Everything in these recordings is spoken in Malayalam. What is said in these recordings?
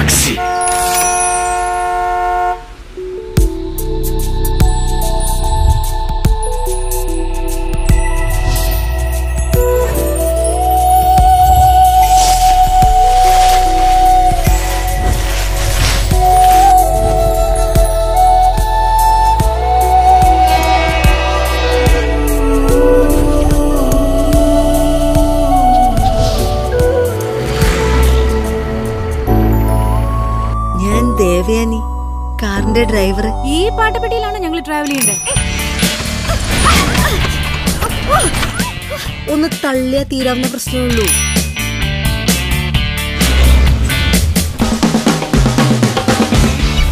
ടാക്സി. ദേവയാനി, കാറിന്റെ ഡ്രൈവർ. ഈ പാട്ടപ്പെട്ടിയിലാണ് ഞങ്ങൾ ട്രാവൽ ചെയ്യേണ്ടത്. ഒന്ന് തള്ളിയാ തീരാവുന്ന പ്രശ്നമുള്ളൂ.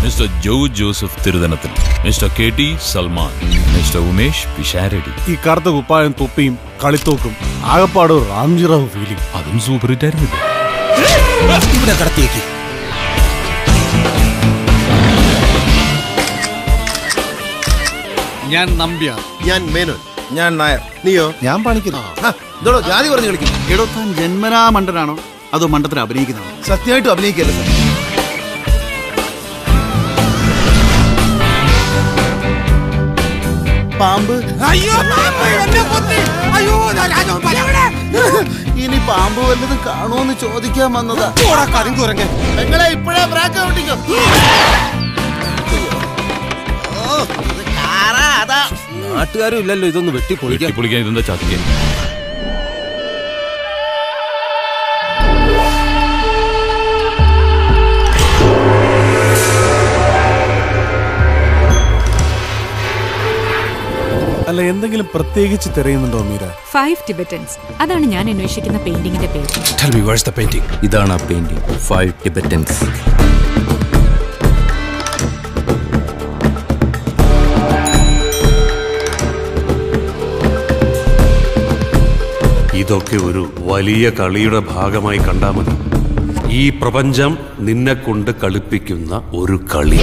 മിസ്റ്റർ ജോ Joseph Thiruvananthapuram, mister K T Salman, mister Umesh Pisharody. ഈ കറുത്ത കുപ്പായം തൊപ്പിയും കളിത്തോക്കും ആകപ്പാട് റാംജിറാവു ഫീലിംഗ്. അതും സൂപ്പർ ഹിറ്റ് ആയിരുന്നില്ല. ഇവിടെ കടത്തിയേക്ക്. ഞാൻ നമ്പ്യാർ. ഞാൻ മേനോൻ. ഞാൻ നായർ. നീയോ? ഞാൻ പണിക്കുന്നു. ഇതോടോ ജാതി പറഞ്ഞു കളിക്കും. എടോ, താൻ ജന്മനാ മണ്ടനാണോ അതോ മണ്ടത്തിന് അഭിനയിക്കുന്നതാണോ? സത്യമായിട്ടും അഭിനയിക്കല്ലേ സാർ? പാമ്പ്. ഇനി പാമ്പ് വല്ലതും കാണുമെന്ന് ചോദിക്കാൻ വന്നതാ. നിങ്ങളെ ഇപ്പോഴേ ബ്രാക്ക് ഔട്ടിക്കോ. നാട്ടുകാരും ഇല്ലല്ലോ ഇതൊന്ന് വെട്ടിപ്പൊളിക്കാൻ. ഇതെന്താ ചതിക്കാൻ? അല്ല, എന്തെങ്കിലും പ്രത്യേകിച്ച് തിരയുന്നുണ്ടോ മീര? 5 Tibetans. അതാണ് ഞാൻ അന്വേഷിക്കുന്ന പെയിന്റിങ്ങിന്റെ പേര്. Tell me, where's the painting? ഇതാണ് ആ പെയിന്റിംഗ്. 5 Tibetans. ഇതൊക്കെ ഒരു വലിയ കളിയുടെ ഭാഗമായി കണ്ടാൽ മതി. ഈ പ്രപഞ്ചം നിന്നെ കൊണ്ട് കളിപ്പിക്കുന്ന ഒരു കളി.